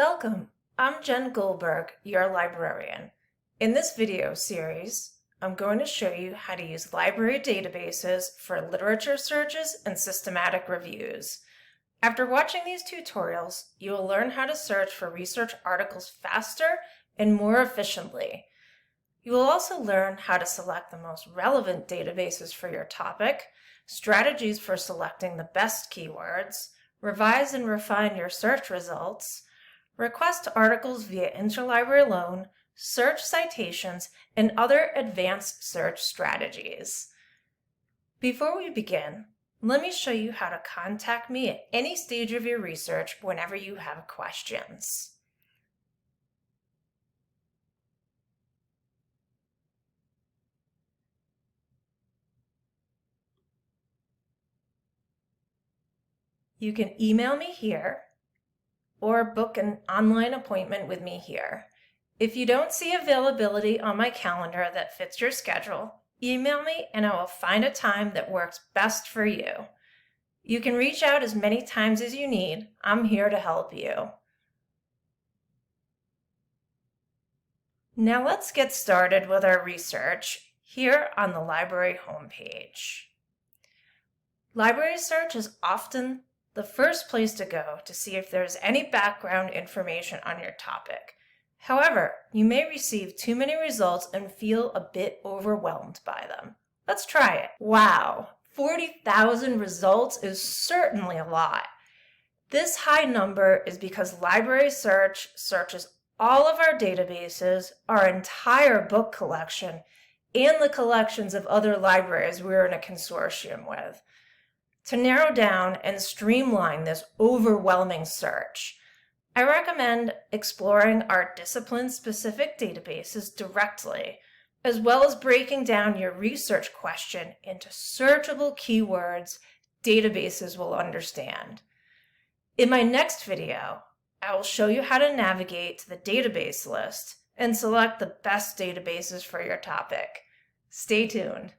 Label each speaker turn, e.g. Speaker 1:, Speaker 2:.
Speaker 1: Welcome, I'm Jen Goldberg, your librarian. In this video series, I'm going to show you how to use library databases for literature searches and systematic reviews. After watching these tutorials, you will learn how to search for research articles faster and more efficiently. You will also learn how to select the most relevant databases for your topic, strategies for selecting the best keywords, revise and refine your search results, request articles via interlibrary loan, search citations, and other advanced search strategies. Before we begin, let me show you how to contact me at any stage of your research whenever you have questions. You can email me here or book an online appointment with me here. If you don't see availability on my calendar that fits your schedule, email me and I will find a time that works best for you. You can reach out as many times as you need. I'm here to help you. Now let's get started with our research here on the library homepage. Library search is often the first place to go to see if there's any background information on your topic. However, you may receive too many results and feel a bit overwhelmed by them. Let's try it. Wow, 40,000 results is certainly a lot. This high number is because library search searches all of our databases, our entire book collection, and the collections of other libraries we're in a consortium with. To narrow down and streamline this overwhelming search, I recommend exploring our discipline-specific databases directly, as well as breaking down your research question into searchable keywords databases will understand. In my next video, I will show you how to navigate to the database list and select the best databases for your topic. Stay tuned.